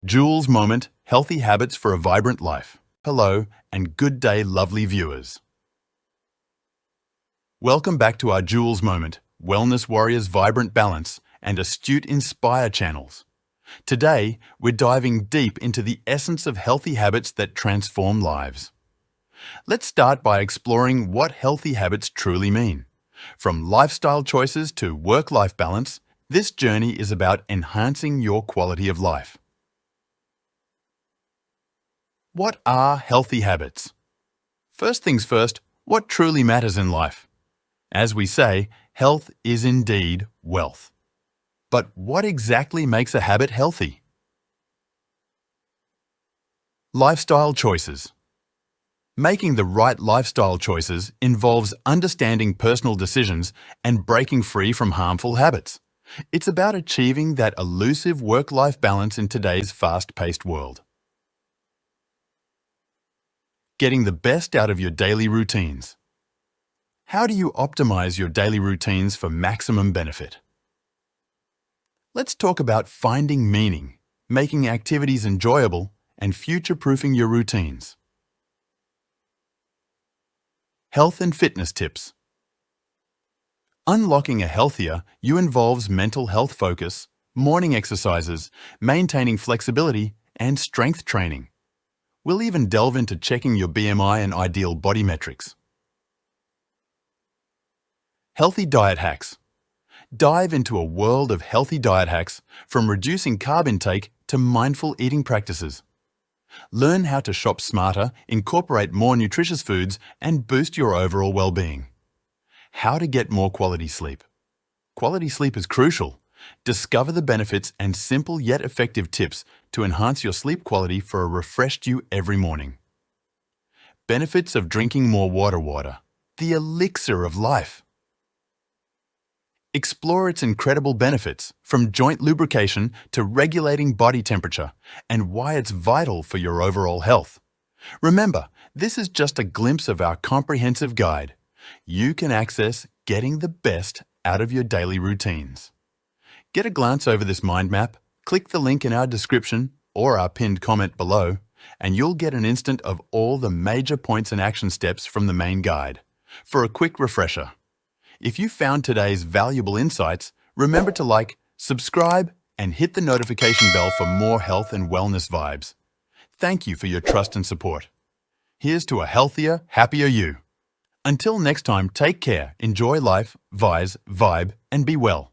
Jules Moment, Healthy Habits for a Vibrant Life. Hello and good day, lovely viewers. Welcome back to our Jules Moment, Wellness Warriors Vibrant Balance and Astute Inspire channels. Today, we're diving deep into the essence of healthy habits that transform lives. Let's start by exploring what healthy habits truly mean. From lifestyle choices to work-life balance, this journey is about enhancing your quality of life. What are healthy habits? First things first, what truly matters in life? As we say, health is indeed wealth. But what exactly makes a habit healthy? Lifestyle choices. Making the right lifestyle choices involves understanding personal decisions and breaking free from harmful habits. It's about achieving that elusive work-life balance in today's fast-paced world. Getting the best out of your daily routines. How do you optimize your daily routines for maximum benefit? Let's talk about finding meaning, making activities enjoyable, and future-proofing your routines. Health and fitness tips. Unlocking a healthier you involves mental health focus, morning exercises, maintaining flexibility, and strength training. We'll even delve into checking your BMI and ideal body metrics. Healthy diet hacks. Dive into a world of healthy diet hacks, from reducing carb intake to mindful eating practices. Learn how to shop smarter, incorporate more nutritious foods, and boost your overall well-being. How to get more quality sleep. Quality sleep is crucial. Discover the benefits and simple yet effective tips to enhance your sleep quality for a refreshed you every morning. Benefits of drinking more water, the elixir of life. Explore its incredible benefits, from joint lubrication to regulating body temperature, and why it's vital for your overall health. Remember, this is just a glimpse of our comprehensive guide. You can access getting the best out of your daily routines. Get a glance over this mind map, click the link in our description or our pinned comment below, and you'll get an instant of all the major points and action steps from the main guide. For a quick refresher, if you found today's valuable insights, remember to like, subscribe, and hit the notification bell for more health and wellness vibes. Thank you for your trust and support. Here's to a healthier, happier you. Until next time, take care, enjoy life, vibe, and be well.